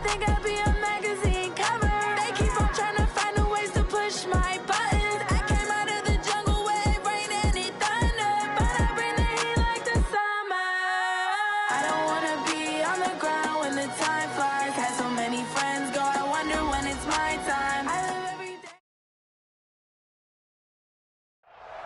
think I'll be a magazine cover. They keep on trying to find a ways to push my buttons. I came out of the jungle where it rained and it thundered, but I bring the heat like the summer. I don't wanna be on the ground when the time flies. Had so many friends go, I wonder when it's my time. I live every day.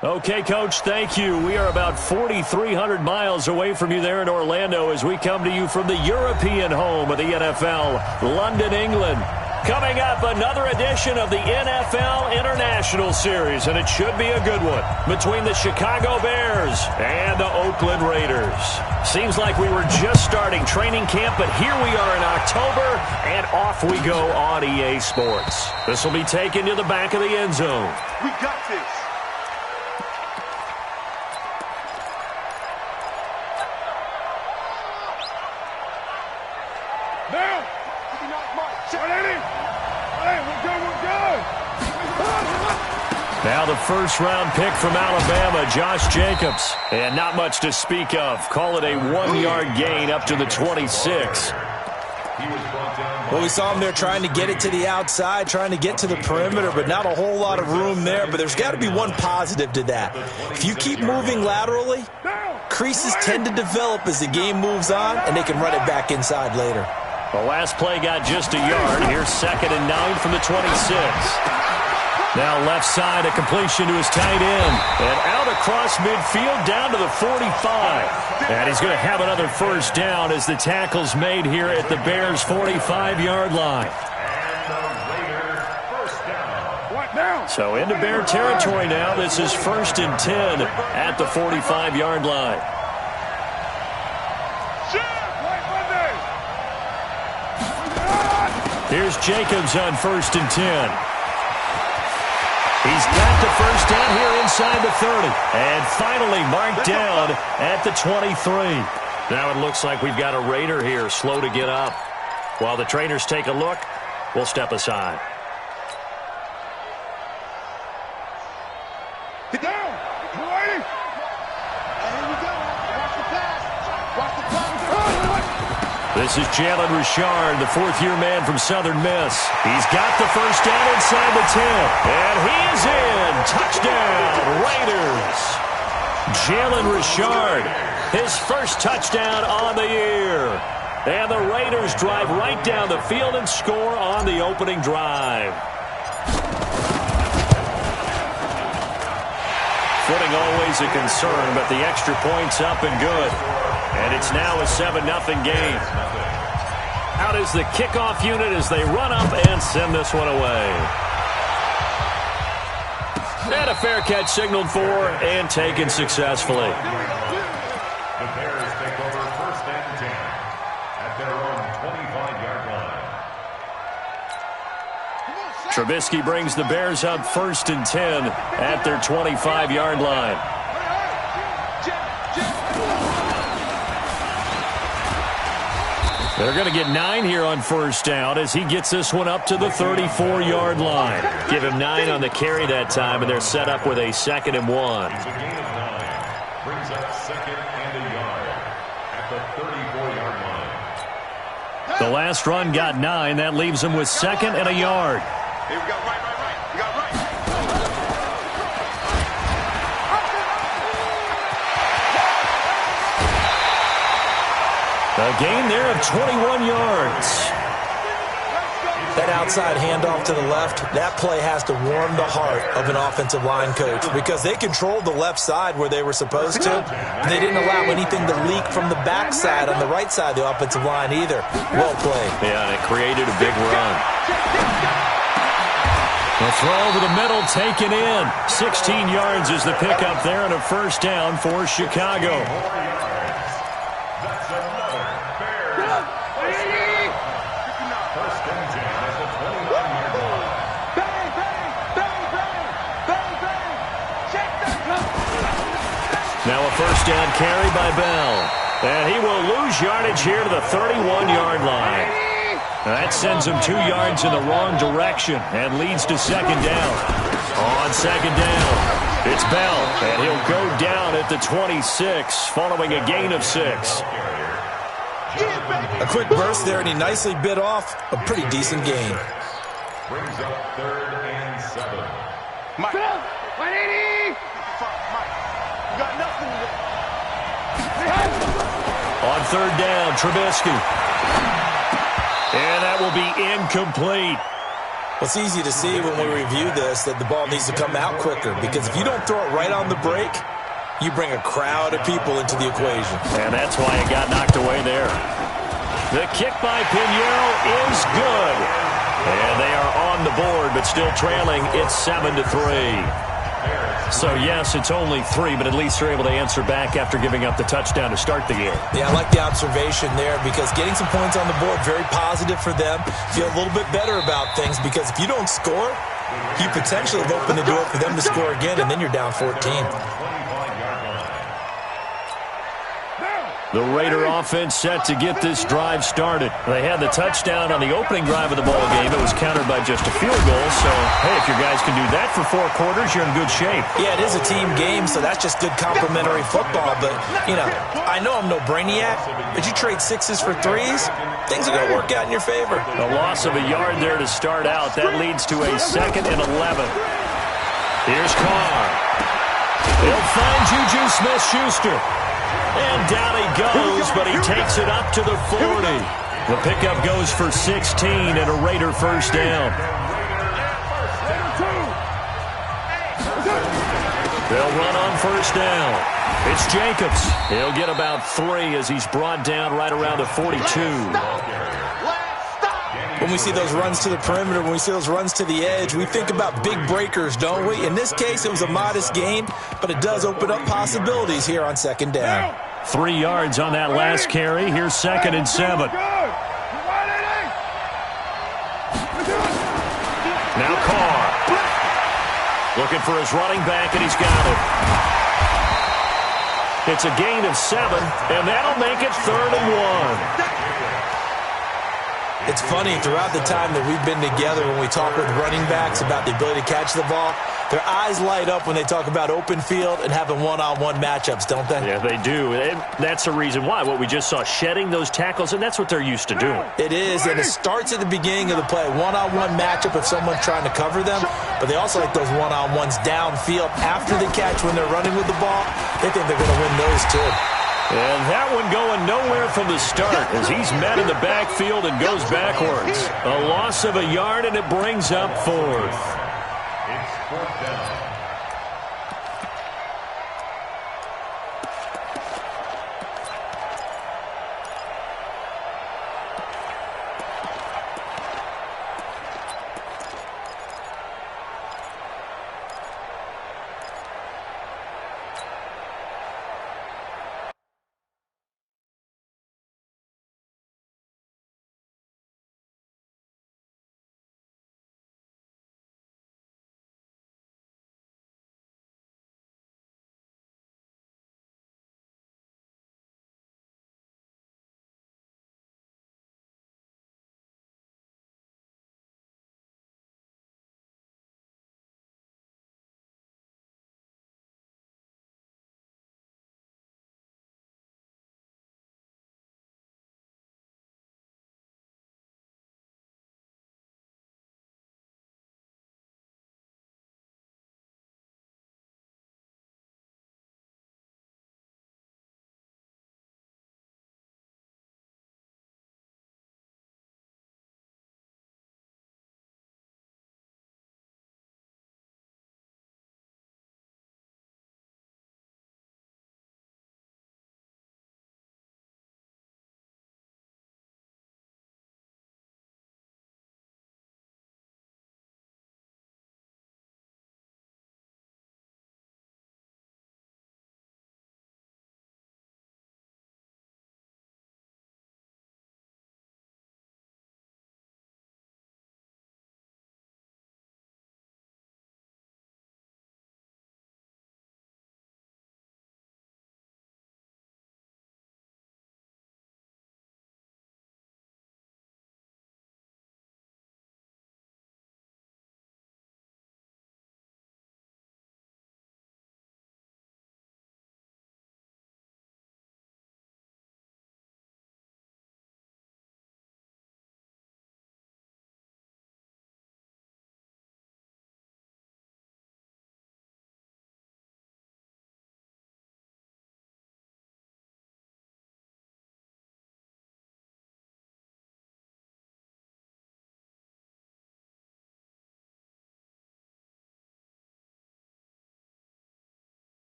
Okay, Coach, thank you. We are about 4,300 miles away from you there in Orlando as we come to you from the European home of the NFL, London, England. Coming up, another edition of the NFL International Series, and it should be a good one, between the Chicago Bears and the Oakland Raiders. Seems like we were just starting training camp, but here we are in October, and off we go on EA Sports. This will be taken to the back of the end zone. We got this. Now, now the first-round pick from Alabama, Josh Jacobs. And not much to speak of. Call it a 1-yard gain up to the 26. Well, we saw him there trying to get it to the outside, trying to get to the perimeter, but not a whole lot of room there. But there's got to be one positive to that. If you keep moving laterally, creases tend to develop as the game moves on, and they can run it back inside later. The last play got just a yard. Here's 2nd and 9 from the 26. Now left side, a completion to his tight end. And out across midfield down to the 45. And he's going to have another first down as the tackle's made here at the Bears' 45-yard line. So into Bear territory now. This is 1st and 10 at the 45-yard line. Here's Jacobs on 1st and 10. He's got the first down here inside the 30. And finally marked down at the 23. Now it looks like we've got a Raider here slow to get up. While the trainers take a look, we'll step aside. Get down. Here we go. Watch the pass. Watch the pass. This is Jalen Richard, the 4th-year man from Southern Miss. He's got the first down inside the 10. And he is in. Touchdown, Raiders. Jalen Richard, his first touchdown on the year. And the Raiders drive right down the field and score on the opening drive. Footing always a concern, but the extra point's up and good. And it's now a 7-0 game. Out is the kickoff unit as they run up and send this one away. And a fair catch signaled for and taken successfully. The Bears take over 1st and 10 at their own 25-yard line. Trubisky brings the Bears up 1st and 10 at their 25-yard line. They're going to get 9 here on 1st down as he gets this one up to the 34-yard line. Give him 9 on the carry that time, and they're set up with a 2nd and 1. The gain of 9 brings up 2nd and a yard at the 34-yard line. The last run got 9. That leaves him with 2nd and a yard. Hey, we got right. We got right. A gain there of 21 yards. That outside handoff to the left, that play has to warm the heart of an offensive line coach because they controlled the left side where they were supposed to. They didn't allow anything to leak from the backside on the right side of the offensive line either. Well played. Yeah, and it created a big run. The throw over the middle taken in. 16 yards is the pickup there and a first down for Chicago. Now a first down carry by Bell. And he will lose yardage here to the 31-yard line. That sends him 2 yards in the wrong direction and leads to 2nd down. On 2nd down, it's Bell, and he'll go down at the 26 following a gain of 6. A quick burst there, and he nicely bit off a pretty decent gain. Brings up 3rd and 7. Mike. 180. Mike. You got nothing to do. On 3rd down, Trubisky. And that will be incomplete. Well, it's easy to see when we review this that the ball needs to come out quicker, because if you don't throw it right on the break, you bring a crowd of people into the equation. And that's why it got knocked away there. The kick by Pinheiro is good. And they are on the board, but still trailing. It's 7-3. So, yes, it's only 3, but at least they're able to answer back after giving up the touchdown to start the game. Yeah, I like the observation there, because getting some points on the board, very positive for them. Feel a little bit better about things, because if you don't score, you potentially have opened the door for them to score again, and then you're down 14. The Raider offense set to get this drive started. They had the touchdown on the opening drive of the ball game. It was countered by just a field goal. So, hey, if your guys can do that for 4 quarters, you're in good shape. Yeah, it is a team game, so that's just good complimentary football. But, you know, I know I'm no brainiac, but you trade 6s for 3s, things are going to work out in your favor. A loss of a yard there to start out. That leads to a 2nd and 11. Here's Carr. He'll find Juju Smith-Schuster. And down he goes, but he takes it up to the 40. The pickup goes for 16 and a Raider first down. They'll run on first down. It's Jacobs. He'll get about 3 as he's brought down right around the 42. When we see those runs to the perimeter, when we see those runs to the edge, we think about big breakers, don't we? In this case, it was a modest gain, but it does open up possibilities here on 2nd down. 3 yards on that last carry. Here's 2nd and 7. Now Carr. Looking for his running back, and he's got it. It's a gain of 7, and that'll make it 3rd and 1. It's funny, throughout the time that we've been together, when we talk with running backs about the ability to catch the ball, their eyes light up when they talk about open field and having one-on-one matchups, don't they? Yeah, they do. And that's the reason why. What we just saw, shedding those tackles, and that's what they're used to doing. It is, and it starts at the beginning of the play. One-on-one matchup if someone's trying to cover them, but they also like those one-on-ones downfield after the catch when they're running with the ball. They think they're going to win those, too. And that one going nowhere from the start as he's met in the backfield and goes backwards. A loss of a yard, and it brings up 4th. It's 4th down.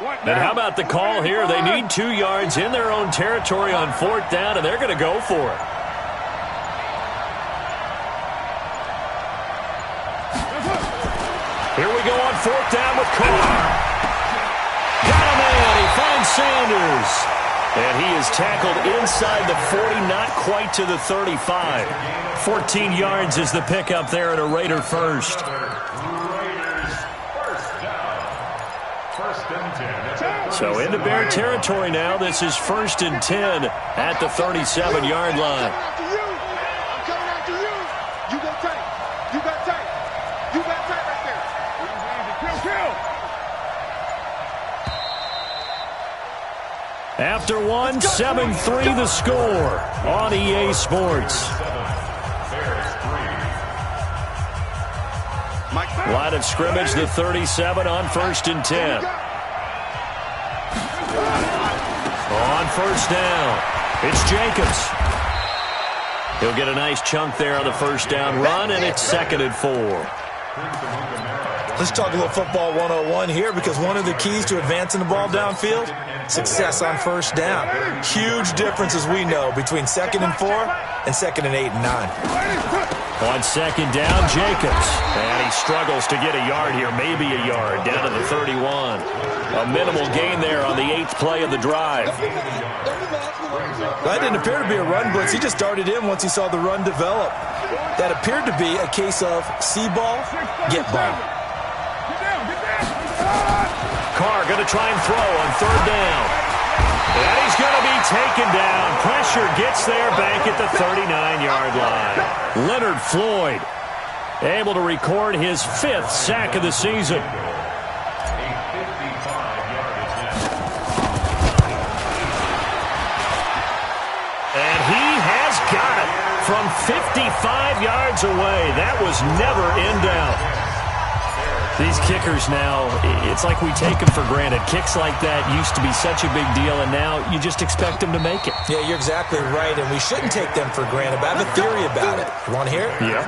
And how about the call here? They need 2 yards in their own territory on 4th down, and they're going to go for it. Here we go on 4th down with Carr. Got a man. He finds Sanders. And he is tackled inside the 40, not quite to the 35. 14 yards is the pickup there, and a Raider first. So into Bear territory now. This is 1st and 10 at the 37-yard line. I'm coming after you. You got tight. You got tight. You got tight right there. After one, 7-3 the score on EA Sports. Line of scrimmage, the 37 on 1st and 10. On 1st down, it's Jacobs. He'll get a nice chunk there on the 1st down run, and it's 2nd and 4. Let's talk a little football 101 here, because one of the keys to advancing the ball downfield, success on 1st down. Huge difference, as we know, between 2nd and 4 and 2nd and 8 and 9. On 2nd down, Jacobs. And he struggles to get a yard here, maybe a yard, down to the 31. A minimal gain there on the 8th play of the drive. That didn't appear to be a run blitz. He just darted in once he saw the run develop. That appeared to be a case of see ball, get ball. Carr going to try and throw on 3rd down. And he's going to be taken down. Pressure gets there back at the 39-yard line. Leonard Floyd able to record his 5th sack of the season. And he has got it from 55 yards away. That was never in doubt. These kickers now, it's like we take them for granted. Kicks like that used to be such a big deal, and now you just expect them to make it. Yeah, you're exactly right, and we shouldn't take them for granted. But I have a theory about it. You want to hear it? Yeah.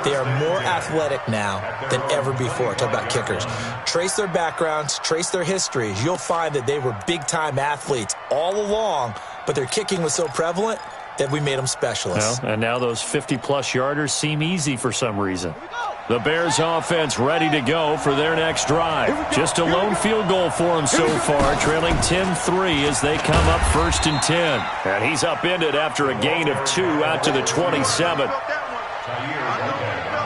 They are more athletic now than ever before. Talk about kickers. Trace their backgrounds, trace their histories. You'll find that they were big-time athletes all along, but their kicking was so prevalent that we made them specialists. Well, and now those 50-plus yarders seem easy for some reason. The Bears offense ready to go for their next drive. Just a lone field goal for them so far, trailing 10-3 as they come up 1st and 10. And he's upended after a gain of 2 out to the 27.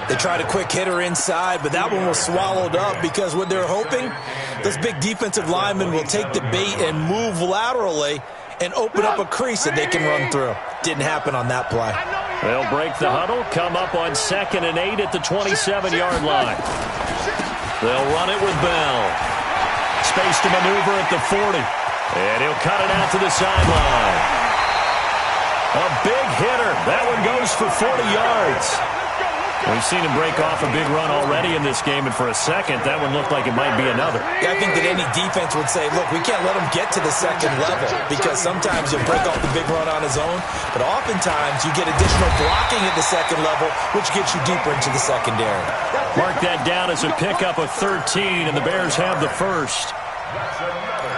They tried a quick hitter inside, but that one was swallowed up because what they're hoping, those big defensive linemen will take the bait and move laterally and open up a crease that they can run through. Didn't happen on that play. They'll break the huddle, come up on 2nd and 8 at the 27-yard line. They'll run it with Bell. Space to maneuver at the 40. And he'll cut it out to the sideline. A big hitter. That one goes for 40 yards. We've seen him break off a big run already in this game, and for a second, that one looked like it might be another. Yeah, I think that any defense would say, look, we can't let him get to the 2nd level, because sometimes he'll break off the big run on his own, but oftentimes you get additional blocking at the 2nd level, which gets you deeper into the secondary. Mark that down as a pickup of 13, and the Bears have the first.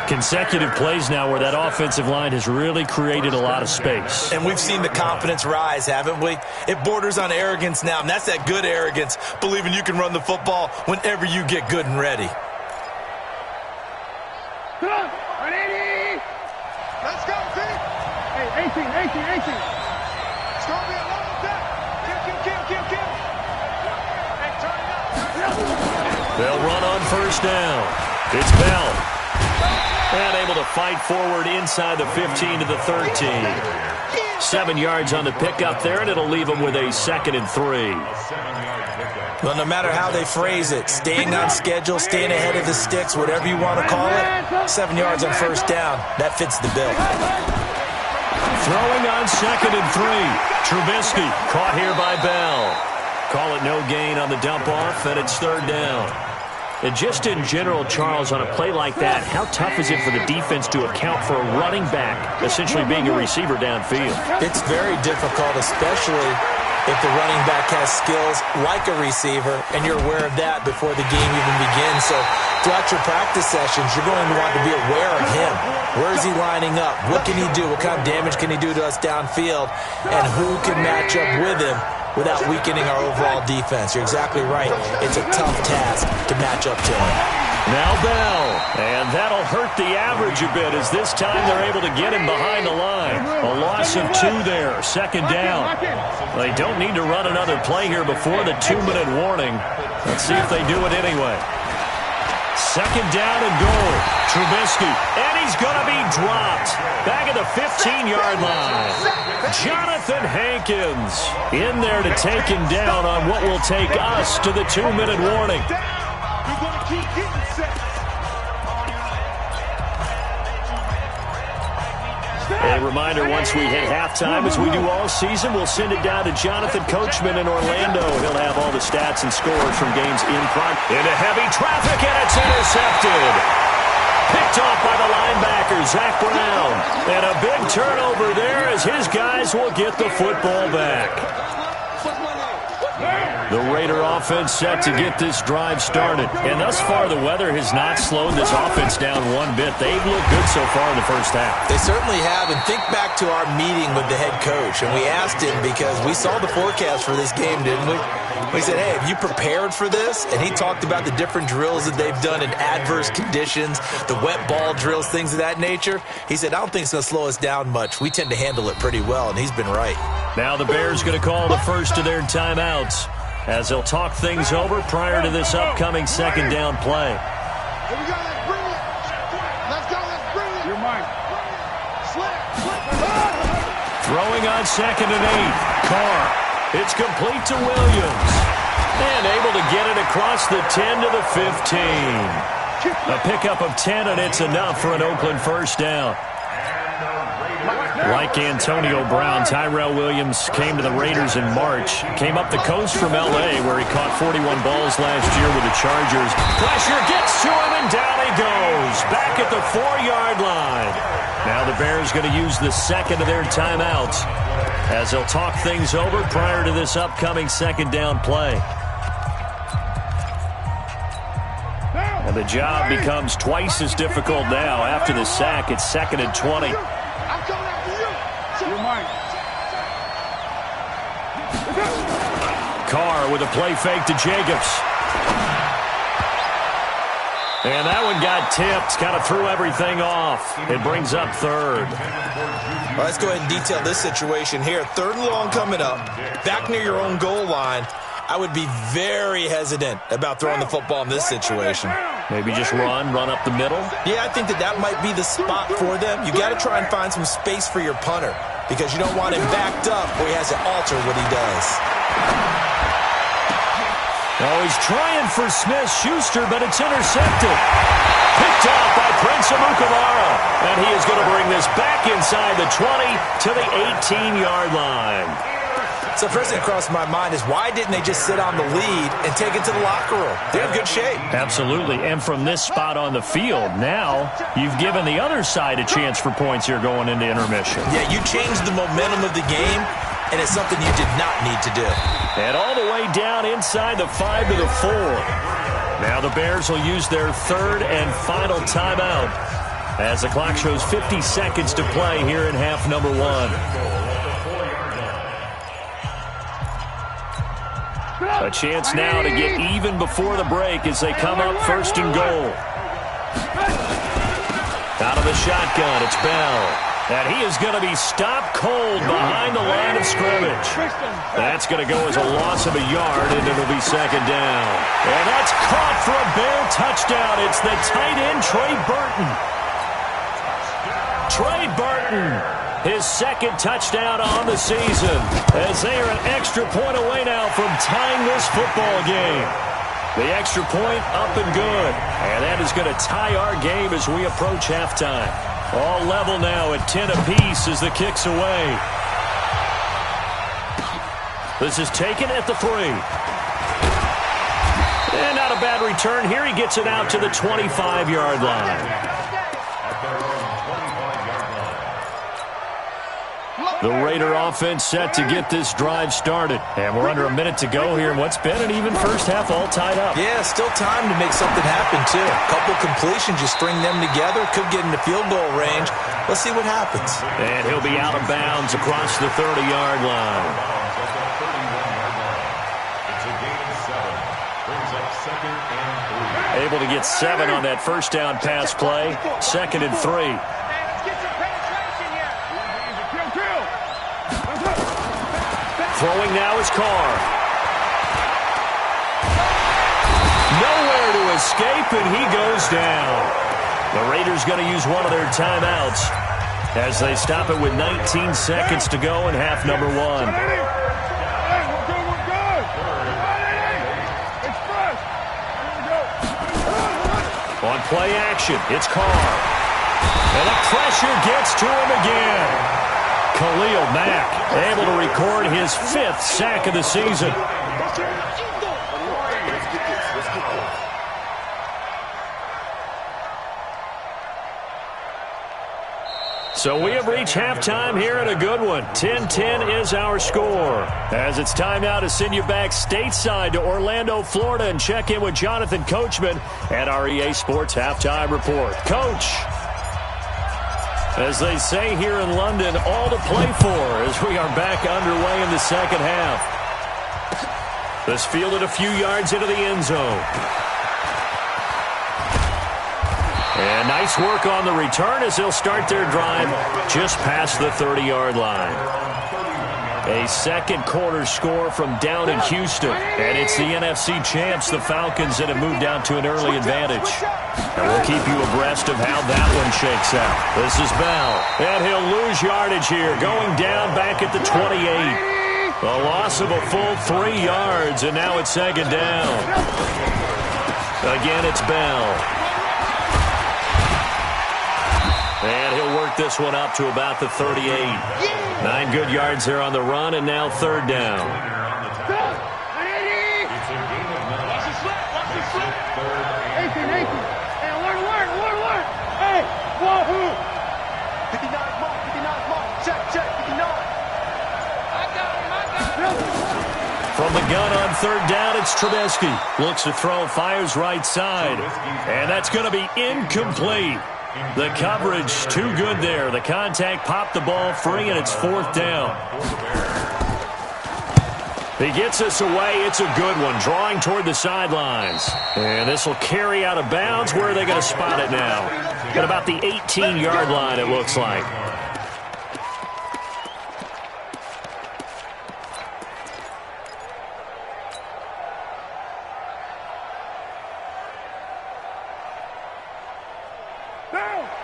Consecutive plays now where that offensive line has really created a lot of space. And we've seen the confidence rise, haven't we? It borders on arrogance now, and that's that good arrogance, believing you can run the football whenever you get good and ready. Let's go, team. Hey, 18. It's going to be a long attack. Kill. Hey, turn it up. They'll run on 1st down. It's Bell. And able to fight forward inside the 15 to the 13. 7 yards on the pickup there, and it'll leave them with a 2nd and 3. Well, no matter how they phrase it, staying on schedule, staying ahead of the sticks, whatever you want to call it, 7 yards on 1st down, that fits the bill. Throwing on 2nd and 3. Trubisky caught here by Bell. Call it no gain on the dump off, and it's 3rd down. And just in general, Charles, on a play like that, how tough is it for the defense to account for a running back essentially being a receiver downfield? It's very difficult, especially if the running back has skills like a receiver, and you're aware of that before the game even begins. So throughout your practice sessions, you're going to want to be aware of him. Where is he lining up? What can he do? What kind of damage can he do to us downfield? And who can match up with him without weakening our overall defense? You're exactly right. It's a tough task to match up to him. Now Bell, and that'll hurt the average a bit as this time they're able to get him behind the line. A loss of 2 there, second down. They don't need to run another play here before the 2-minute warning. Let's see if they do it anyway. Second down and goal. Trubisky, and he's going to be dropped. Back at the 15-yard line. Jonathan Hankins in there to take him down on what will take us to the 2-minute warning. You're going to keep getting set. A reminder, once we hit halftime, as we do all season, we'll send it down to Jonathan Coachman in Orlando. He'll have all the stats and scores from games in front. Into heavy traffic, and it's intercepted. Picked off by the linebacker, Zach Brown. And a big turnover there as his guys will get the football back. The Raider offense set to get this drive started. And thus far, the weather has not slowed this offense down one bit. They've looked good so far in the first half. They certainly have. And think back to our meeting with the head coach. And we asked him, because we saw the forecast for this game, didn't we? We said, hey, have you prepared for this? And he talked about the different drills that they've done in adverse conditions, the wet ball drills, things of that nature. He said, I don't think it's going to slow us down much. We tend to handle it pretty well, and he's been right. Now the Bears going to call the first of their timeouts as they'll talk things over prior to this upcoming second down play. Here we go, let's bring it. Let's go, let's bring it. You're mine. Slip. Throwing on 2nd and 8. Carr. It's complete to Williams. And able to get it across the 10 to the 15. A pickup of 10, and it's enough for an Oakland first down. Like Antonio Brown, Tyrell Williams came to the Raiders in March. Came up the coast from L.A., where he caught 41 balls last year with the Chargers. Pressure gets to him, and down he goes. Back at the 4-yard line. Now the Bears going to use the second of their timeouts as they'll talk things over prior to this upcoming second down play. And the job becomes twice as difficult now. After the sack, it's 2nd and 20. I'm coming after you. You're mine. Carr with a play fake to Jacobs. And that one got tipped, kind of threw everything off. It brings up 3rd. Well, let's go ahead and detail this situation here. 3rd and long coming up, back near your own goal line. I would be very hesitant about throwing the football in this situation. Maybe just run up the middle? Yeah, I think that might be the spot for them. You got to try and find some space for your punter because you don't want him backed up where he has to alter what he does. Oh, he's trying for Smith-Schuster, but it's intercepted. Picked off by Prince Amukamara. And he is going to bring this back inside the 20 to the 18-yard line. So first thing that crossed my mind is why didn't they just sit on the lead and take it to the locker room? They're in good shape. Absolutely. And from this spot on the field, now you've given the other side a chance for points here going into intermission. Yeah, you changed the momentum of the game, and it's something you did not need to do. And all the way down inside the 5 to the 4. Now the Bears will use their 3rd and final timeout as the clock shows 50 seconds to play here in half number 1. A chance now to get even before the break as they come up 1st and goal. Out of the shotgun, it's Bell. And he is going to be stopped cold behind the line of scrimmage. That's going to go as a loss of a yard, and it'll be 2nd down. And that's caught for a Bear touchdown. It's the tight end, Trey Burton. Trey Burton, his 2nd touchdown on the season, as they are an extra point away now from tying this football game. The extra point up and good. And that is going to tie our game as we approach halftime. All level now at 10 apiece as the kick's away. This is taken at the 3. And not a bad return here. He gets it out to the 25-yard line. The Raider offense set to get this drive started. And we're under a minute to go here in what's been an even first half, all tied up. Yeah, still time to make something happen, too. A couple completions, you string them together, could get into field goal range. Let's see what happens. And he'll be out of bounds across the 30-yard line. It's a gain of 7. Brings up 2nd and 3. Able to get 7 on that first down pass play. 2nd and 3. Throwing now is Carr. Nowhere to escape, and he goes down. The Raiders going to use one of their timeouts as they stop it with 19 seconds to go in half number 1. On play action, it's Carr. And the pressure gets to him again. Khalil Mack able to record his 5th sack of the season. So we have reached halftime here in a good one. 10-10 is our score. As it's time now to send you back stateside to Orlando, Florida, and check in with Jonathan Coachman at our EA Sports Halftime Report. Coach, as they say here in London, all to play for as we are back underway in the second half. This fielded a few yards into the end zone. And nice work on the return as they'll start their drive just past the 30-yard line. A second quarter score from down in Houston. And it's the NFC champs, the Falcons, that have moved down to an early advantage. And we'll keep you abreast of how that one shakes out. This is Bell. And he'll lose yardage here, going down back at the 28. A loss of a full 3 yards, and now it's 2nd down. Again, it's Bell. And he'll work this one up to about the 38. 9 good yards there on the run, and now 3rd down. From the gun on 3rd down, it's Trubisky. Looks to throw, fires right side. And that's going to be incomplete. The coverage too good there. The contact popped the ball free, and it's 4th down. He gets us away. It's a good one, drawing toward the sidelines. And this will carry out of bounds. Where are they going to spot it now? At about the 18-yard line, it looks like.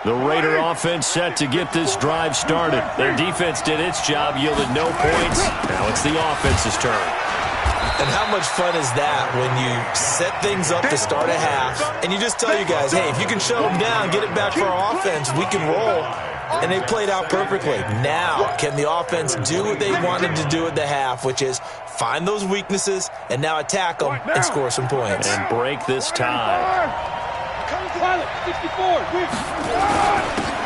The Raider offense set to get this drive started. Their defense did its job, yielded no points. Now it's the offense's turn. And how much fun is that when you set things up to start a half, and you just tell you guys, hey, if you can shut them down, get it back for our offense, we can roll. And they played out perfectly. Now, can the offense do what they wanted to do at the half, which is find those weaknesses and now attack them and score some points. And break this tie.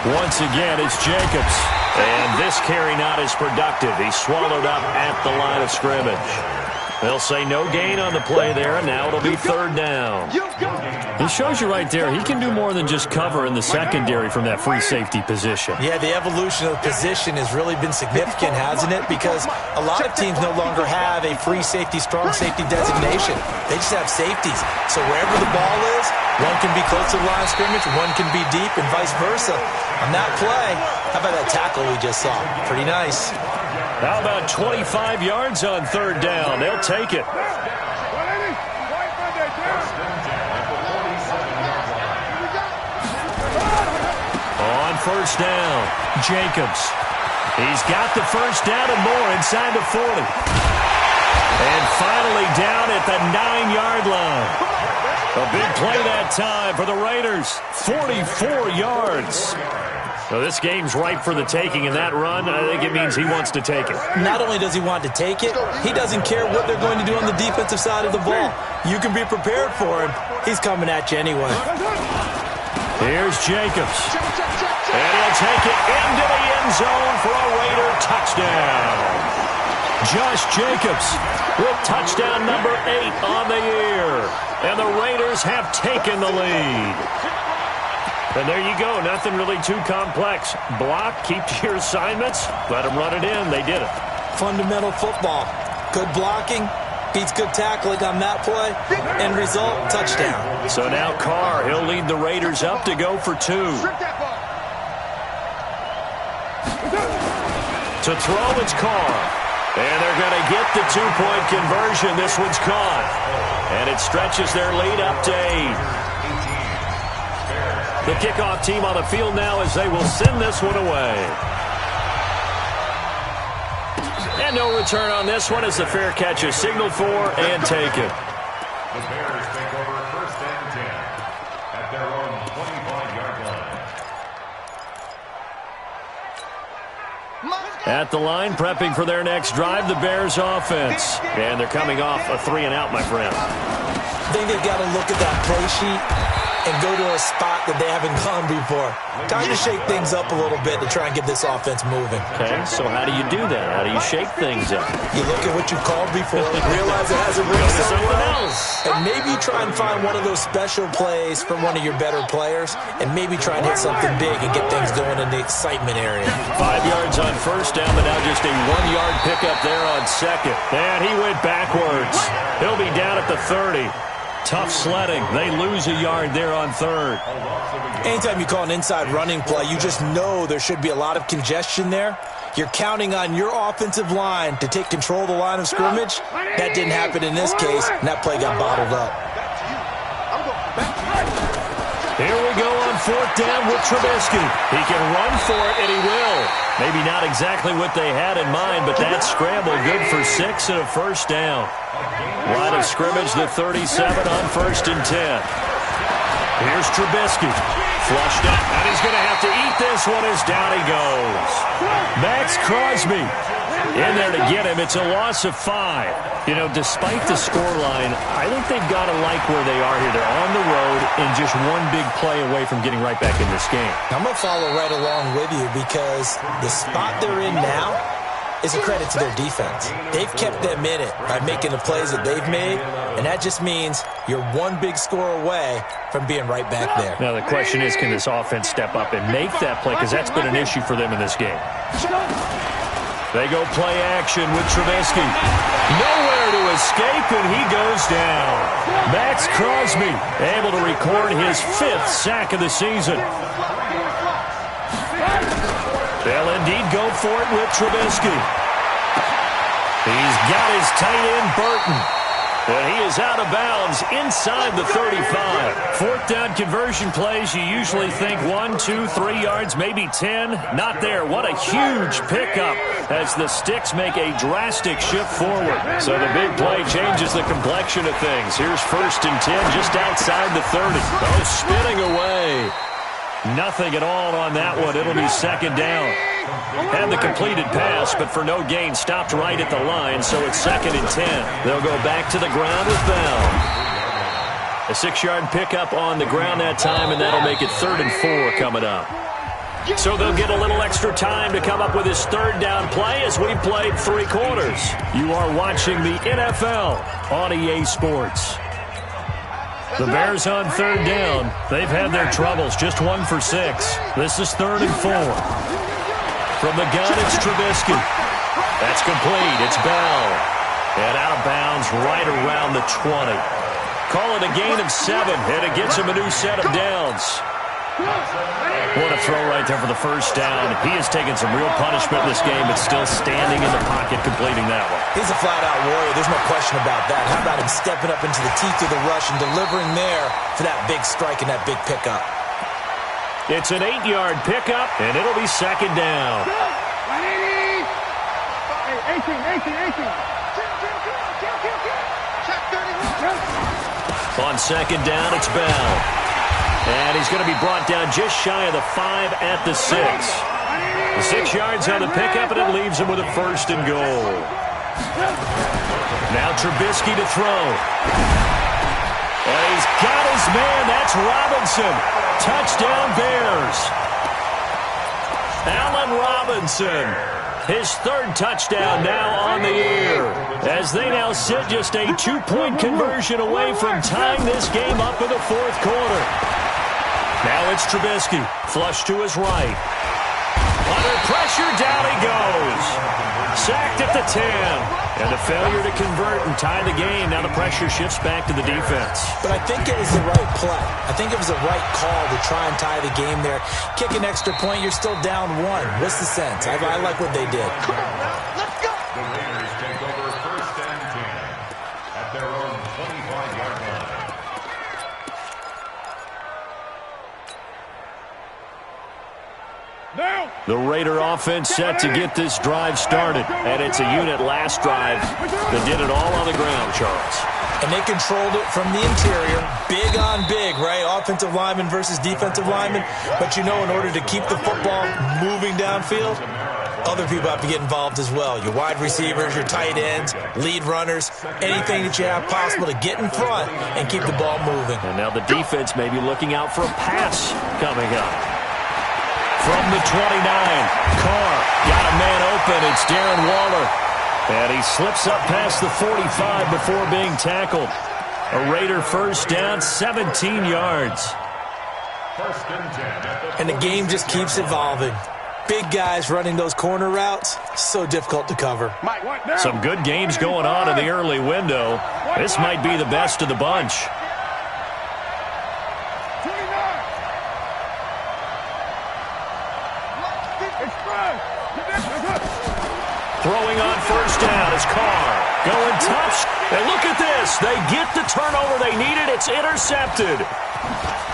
Once again, it's Jacobs. And this carry not as productive. He's swallowed up at the line of scrimmage. They'll say no gain on the play there, and now it'll be 3rd down. He shows you right there, he can do more than just cover in the secondary from that free safety position. Yeah, the evolution of the position has really been significant, hasn't it? Because a lot of teams no longer have a free safety, strong safety designation. They just have safeties. So wherever the ball is, one can be close to the line of scrimmage, one can be deep, and vice versa. On that play, how about that tackle we just saw? Pretty nice. How about 25 yards on 3rd down? They'll take it. On 1st down, Jacobs. He's got the 1st down and more inside the 40. And finally down at the 9-yard line. A big play that time for the Raiders. 44 yards. So this game's ripe for the taking in that run. I think it means he wants to take it. Not only does he want to take it, he doesn't care what they're going to do on the defensive side of the ball. You can be prepared for him. He's coming at you anyway. Here's Jacobs. And he'll take it into the end zone for a Raider touchdown. Josh Jacobs with touchdown number 8 on the year. And the Raiders have taken the lead. And there you go. Nothing really too complex. Block, keep to your assignments, let them run it in. They did it. Fundamental football. Good blocking beats good tackling on that play. End result, touchdown. So now Carr, he'll lead the Raiders up to go for 2. To throw, it's Carr. And they're going to get the 2-point conversion. This one's caught. And it stretches their lead up to 8. The kickoff team on the field now as they will send this one away. And no return on this one as the fair catch is signaled for and taken. The Bears take over 1st and 10 at their own 25-yard line. At the line, prepping for their next drive, the Bears offense. And th're coming off a 3-and-out, my friend. I think they've got to look at that play sheet and go to a spot that they haven't gone before. Time to shake things up a little bit to try and get this offense moving. Okay, so how do you do that? How do you shake things up? You look at what you called before, realize it hasn't worked so Something well, else. and maybe you try and find one of those special plays from one of your better players, and maybe try and hit something big and get things going in the excitement area. 5 yards on 1st down, but now just a 1-yard pickup there on 2nd. And he went backwards. He'll be down at the 30. Tough sledding. They lose a yard there on 3rd. Anytime you call an inside running play, you just know there should be a lot of congestion there. You're counting on your offensive line to take control of the line of scrimmage. That didn't happen in this case, and that play got bottled up. Here we go on 4th down with Trubisky. He can run for it, and he will. Maybe not exactly what they had in mind, but that scramble good for 6 and a 1st down. Line of scrimmage, the 37 on 1st and 10. Here's Trubisky. Flushed up, and he's going to have to eat this one as down he goes. Max Crosby in there to get him. It's a loss of 5. You know, despite the scoreline, I think they've got to like where they are here. They're on the road and just one big play away from getting right back in this game. I'm going to follow right along with you because the spot they're in now is a credit to their defense. They've kept them in it by making the plays that they've made, and that just means you're one big score away from being right back there. Now, the question is, can this offense step up and make that play? Because that's been an issue for them in this game. They go play action with Trubisky. Nowhere to escape, and he goes down. Max Crosby able to record his 5th sack of the season. They'll indeed go for it with Trubisky. He's got his tight end, Burton. And he is out of bounds inside the 35. 4th down conversion plays, you usually think 1, 2, 3 yards, maybe 10. Not there. What a huge pickup as the Sticks make a drastic shift forward. So the big play changes the complexion of things. Here's 1st and 10 just outside the 30. Oh, spinning away. Nothing at all on that one. It'll be 2nd down. Had the completed pass, but for no gain, stopped right at the line, so it's 2nd and 10. They'll go back to the ground with Bell. A 6-yard pickup on the ground that time, and that'll make it 3rd and 4 coming up. So they'll get a little extra time to come up with his 3rd down play as we've played 3 quarters. You are watching the NFL on EA Sports. The Bears on 3rd down. They've had their troubles. Just 1 for 6. This is 3rd and 4. From the gun, it's Trubisky. That's complete. It's Bell. And out of bounds right around the 20. Call it a gain of 7, and it gets him a new set of downs. What a throw right there for the 1st down. He has taken some real punishment in this game, but still standing in the pocket completing that one. He's a flat-out warrior. There's no question about that. How about him stepping up into the teeth of the rush and delivering there for that big strike and that big pickup? It's an 8-yard pickup, and it'll be 2nd down. Hey, 18. On 2nd down, it's Bell. And he's going to be brought down just shy of the 5 at the 6. The 6 yards on the pickup, and it leaves him with a 1st and goal. Now Trubisky to throw. And he's got his man. That's Robinson. Touchdown, Bears. Allen Robinson, his third touchdown now on the year, as they now sit just a 2-point conversion away from tying this game up in the fourth quarter. Now it's Trubisky, flush to his right. Under pressure, down he goes. Sacked at the 10. And a failure to convert and tie the game. Now the pressure shifts back to the defense. But I think it was the right play. I think it was the right call to try and tie the game there. Kick an extra point, you're still down 1. What's the sense? I like what they did. Come on now, let's go. The Raiders take over first and 10 at their own 25-yard line. Now. The Raider offense set to get this drive started. And it's a unit last drive that did it all on the ground, Charles. And they controlled it from the interior. Big on big, right? Offensive lineman versus defensive lineman. But you know, in order to keep the football moving downfield, other people have to get involved as well. Your wide receivers, your tight ends, lead runners, anything that you have possible to get in front and keep the ball moving. And now the defense may be looking out for a pass coming up. From the 29, Carr got a man open. It's Darren Waller. And he slips up past the 45 before being tackled. A Raider first down, 17 yards. First and 10 And the game just keeps evolving. Big guys running those corner routes, so difficult to cover. Mike, what now? Some good games going on in the early window. This might be the best of the bunch. 29. Express. Throwing on first down is Carr. Going tough. And look at this. They get the turnover they needed. It's intercepted.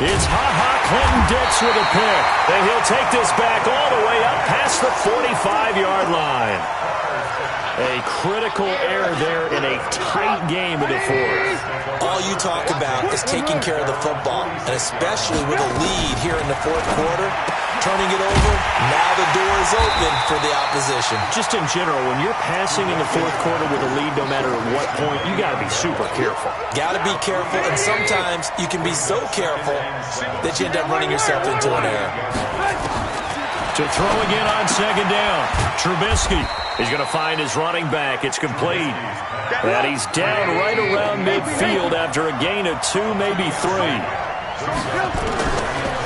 It's Ha-Ha Clinton-Dix with a pick. And he'll take this back all the way up past the 45-yard line. A critical error there in a tight game in the fourth. All you talk about is taking care of the football, and especially with a lead here in the fourth quarter, turning it over, now the door is open for the opposition. Just in general, when you're passing in the fourth quarter with a lead, no matter at what point, you got to be super careful. Got to be careful, and sometimes you can be so careful that you end up running yourself into an error. To throw again on second down, Trubisky. He's going to find his running back. It's complete. And he's down right around midfield after a gain of 2, maybe 3.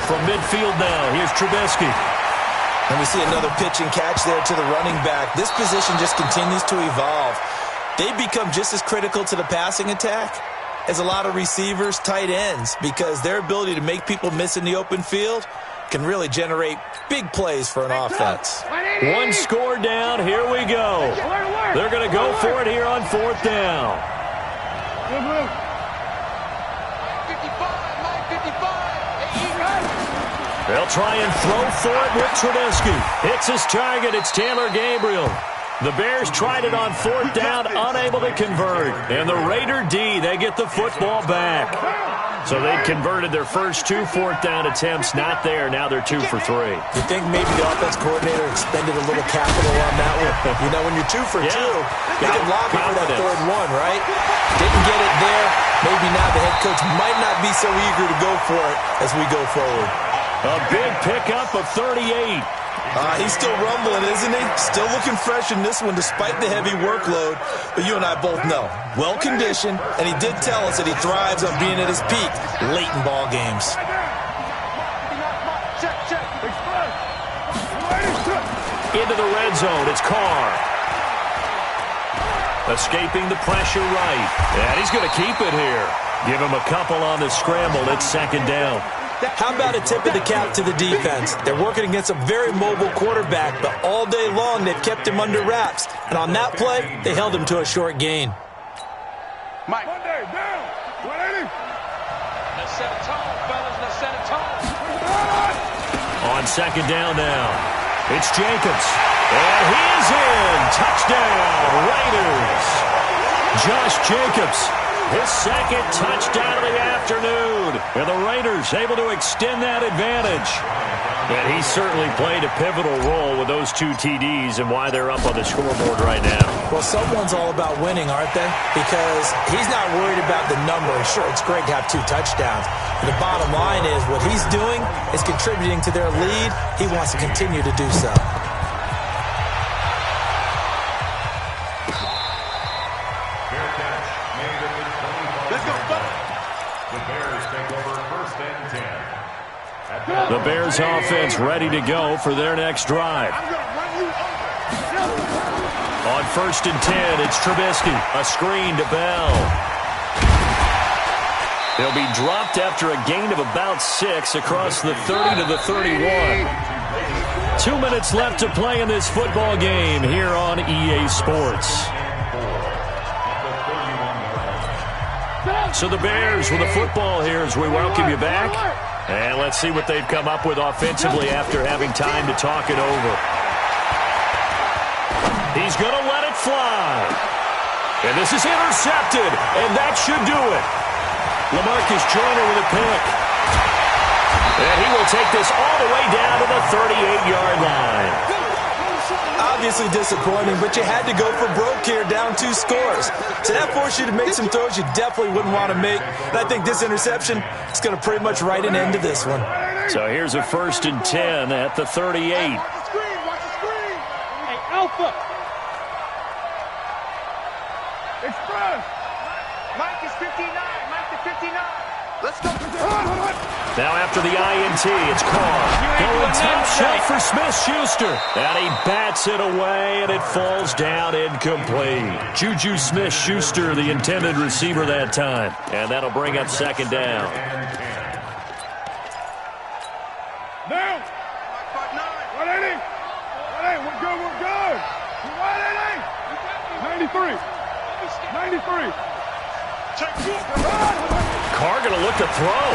From midfield now, here's Trubisky. And we see another pitch and catch there to the running back. This position just continues to evolve. They become just as critical to the passing attack as a lot of receivers, tight ends, because their ability to make people miss in the open field can really generate big plays for an offense. One score down. Here we go. They're going to go for it here on fourth down. They'll try and throw for it with Trubisky. Hits his target. It's Taylor Gabriel. The Bears tried it on fourth down, unable to convert. And the Raider D, they get the football back. So they'd converted their first 2 fourth down attempts. Not there. Now they're 2 for 3. You think maybe the offense coordinator expended a little capital on that one? You know, when you're 2 for 2, you can lobby for that third one, right? Didn't get it there. Maybe now the head coach might not be so eager to go for it as we go forward. A big pickup of 38. He's still rumbling, isn't he? Still looking fresh in this one despite the heavy workload. But you and I both know, well-conditioned, and he did tell us that he thrives on being at his peak late in ball games. Into the red zone, it's Carr. Escaping the pressure right. And he's going to keep it here. Give him a couple on the scramble. It's second down. How about a tip of the cap to the defense? They're working against a very mobile quarterback, but all day long they've kept him under wraps. And on that play, they held him to a short gain. Mike. One day, down. 180. Let's set a tone, fellas. Let's set a tone. On second down now, it's Jacobs. And he is in. Touchdown, Raiders. Josh Jacobs His second touchdown of the afternoon. And the Raiders able to extend that advantage. And he certainly played a pivotal role with those 2 TDs and why they're up on the scoreboard right now. Well, someone's all about winning, aren't they? Because he's not worried about the number. Sure, it's great to have 2 touchdowns. But the bottom line is what he's doing is contributing to their lead. He wants to continue to do so. The Bears offense ready to go for their next drive. On 1st and 10, it's Trubisky. A screen to Bell. He'll be dropped after a gain of about 6 across the 30 to the 31. 2 minutes left to play in this football game here on EA Sports. So the Bears with the football here as we welcome you back. And let's see what they've come up with offensively after having time to talk it over. He's going to let it fly. And this is intercepted, and that should do it. LaMarcus Joyner with a pick. And he will take this all the way down to the 38-yard line. Obviously disappointing, but you had to go for broke here, down 2 scores. So that forced you to make some throws you definitely wouldn't want to make. And I think this interception is going to pretty much write an end to this one. So here's a 1st and 10 at the 38. Watch the screen, watch the screen. Hey, Alpha. Express. Mike is 59, Mike is 59. Let's go. Now after the INT, it's Carr. Going top shot for Smith-Schuster. And he bats it away, and it falls down incomplete. Juju Smith-Schuster, the intended receiver that time. And that'll bring up 2nd down. Now. 180. 180. We're good, we're good. 180. 93. 93. Carr going to look to throw.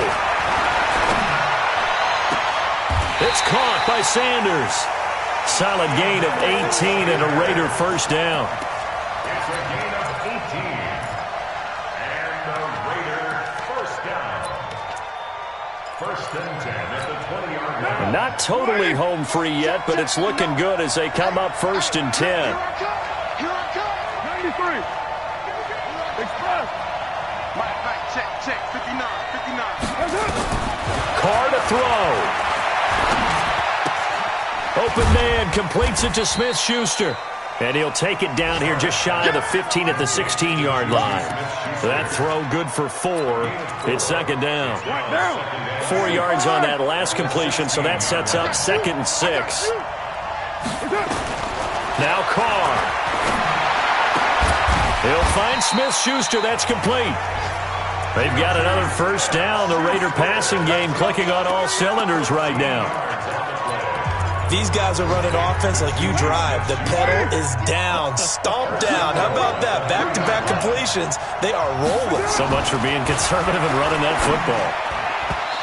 It's caught by Sanders. Solid gain of 18 and a Raider 1st down. It's a gain of 18. And the Raider 1st down. 1st and 10 at the 20-yard line. Not totally home free yet, but it's looking good as they come up 1st and 10. Here I come. 93. Express. Mike, check. 59. Carr to throw. Open man completes it to Smith-Schuster. And he'll take it down here just shy of the 15 at the 16-yard line. That throw good for 4. It's 2nd down. 4 yards on that last completion, so that sets up 2nd and 6. Now Carr. He'll find Smith-Schuster. That's complete. They've got another 1st down. The Raider passing game clicking on all cylinders right now. These guys are running offense like you drive. The pedal is down, stomped down. How about that? Back-to-back completions. They are rolling. So much for being conservative and running that football.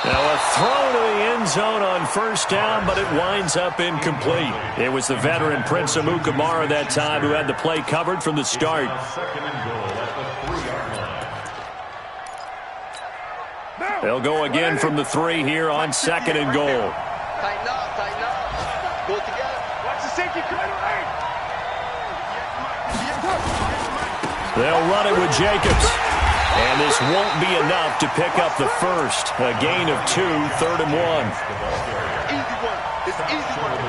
Now a throw to the end zone on 1st down, but it winds up incomplete. It was the veteran Prince Amukamara that time who had the play covered from the start. 2nd and goal at the 3-yard line. They'll go again from the 3 here on 2nd and goal. Tighten up. Go together. Watch the safety come in. They'll run it with Jacobs. And this won't be enough to pick up the 1st. A gain of 2, 3rd and 1. Easy one. It's easy one.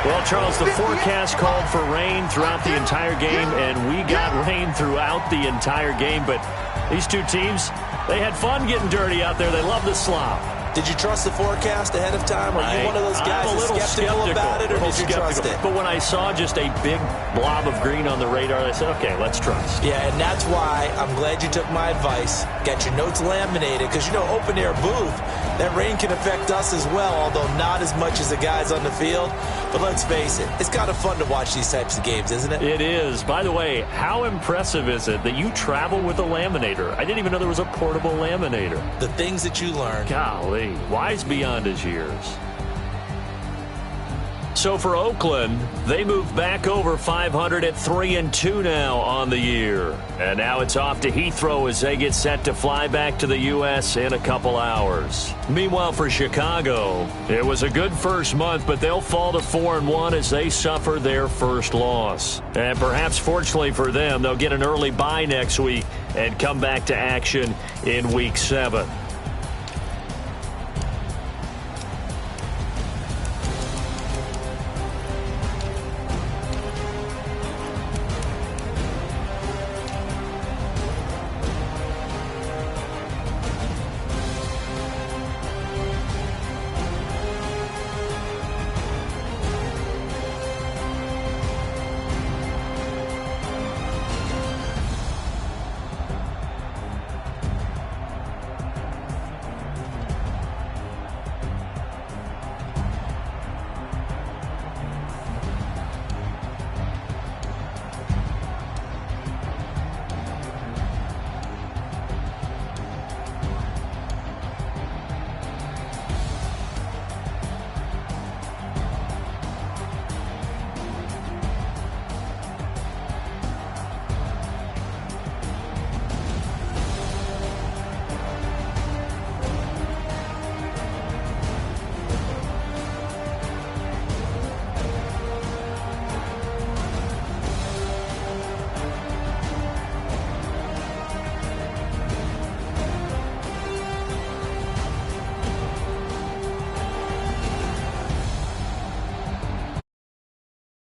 Well, Charles, the forecast called for rain throughout the entire game, and we got rain throughout the entire game. But these 2 teams, they had fun getting dirty out there. They love the slop. Did you trust the forecast ahead of time? Are you one of those guys that's skeptical about it, or did you trust it? But when I saw just a big blob of green on the radar, I said, okay, let's trust. Yeah, and that's why I'm glad you took my advice. Get your notes laminated, because, you know, open-air booth, that rain can affect us as well, although not as much as the guys on the field. But let's face it, it's kind of fun to watch these types of games, isn't it? It is. By the way, how impressive is it that you travel with a laminator? I didn't even know there was a portable laminator. The things that you learn. Golly, wise beyond his years. so for Oakland, they move back over 500 at 3-2 now on the year. And now it's off to Heathrow as they get set to fly back to the U.S. in a couple hours. Meanwhile, for Chicago, it was a good first month, but they'll fall to 4-1 as they suffer their first loss. And perhaps fortunately for them, they'll get an early bye next week and come back to action in Week 7.